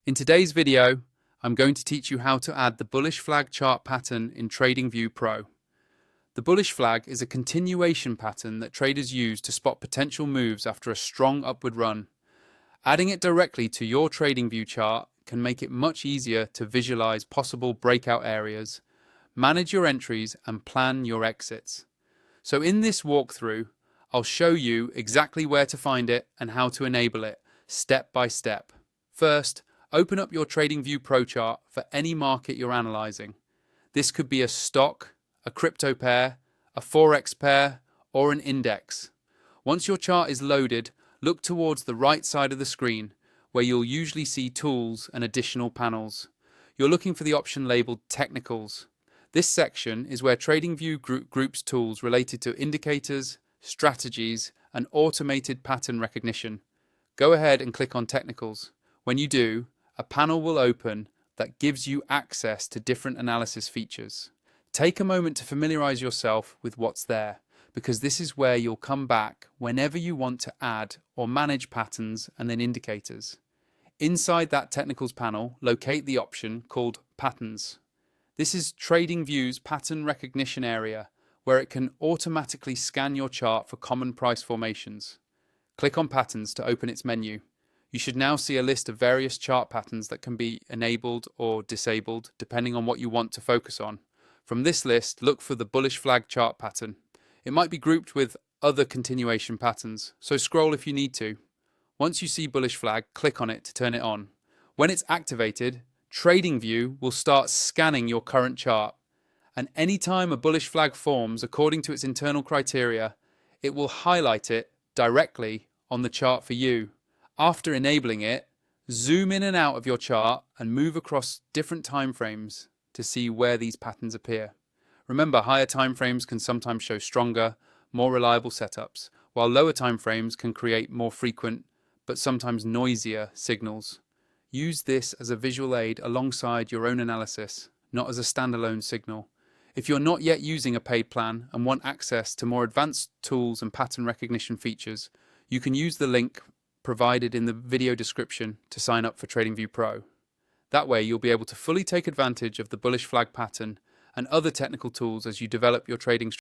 In today's video, I'm going to teach you how to add the bullish flag chart pattern in TradingView Pro. The bullish flag is a continuation pattern that traders use to spot potential moves after a strong upward run. Adding it directly to your TradingView chart can make it much easier to visualize possible breakout areas, manage your entries, and plan your exits. So in this walkthrough, I'll show you exactly where to find it and how to enable it, step by step. First, open up your TradingView Pro chart for any market you're analyzing. This could be a stock, a crypto pair, a forex pair, or an index. Once your chart is loaded, look towards the right side of the screen, where you'll usually see tools and additional panels. You're looking for the option labeled Technicals. This section is where TradingView groups tools related to indicators, strategies, and automated pattern recognition. Go ahead and click on Technicals. When you do, a panel will open that gives you access to different analysis features. Take a moment to familiarize yourself with what's there, because this is where you'll come back whenever you want to add or manage patterns and then indicators. Inside that Technicals panel, locate the option called Patterns. This is TradingView's pattern recognition area, where it can automatically scan your chart for common price formations. Click on Patterns to open its menu. You should now see a list of various chart patterns that can be enabled or disabled depending on what you want to focus on. From this list, look for the bullish flag chart pattern. It might be grouped with other continuation patterns, so scroll if you need to. Once you see bullish flag, click on it to turn it on. When it's activated, TradingView will start scanning your current chart, and anytime a bullish flag forms according to its internal criteria, it will highlight it directly on the chart for you. After enabling it, zoom in and out of your chart and move across different time frames to see where these patterns appear. Remember, higher time frames can sometimes show stronger, more reliable setups, while lower time frames can create more frequent but sometimes noisier signals. Use this as a visual aid alongside your own analysis, not as a standalone signal. If you're not yet using a paid plan and want access to more advanced tools and pattern recognition features, you can use the link provided in the video description to sign up for TradingView Pro. That way you'll be able to fully take advantage of the bullish flag pattern and other technical tools as you develop your trading strategy.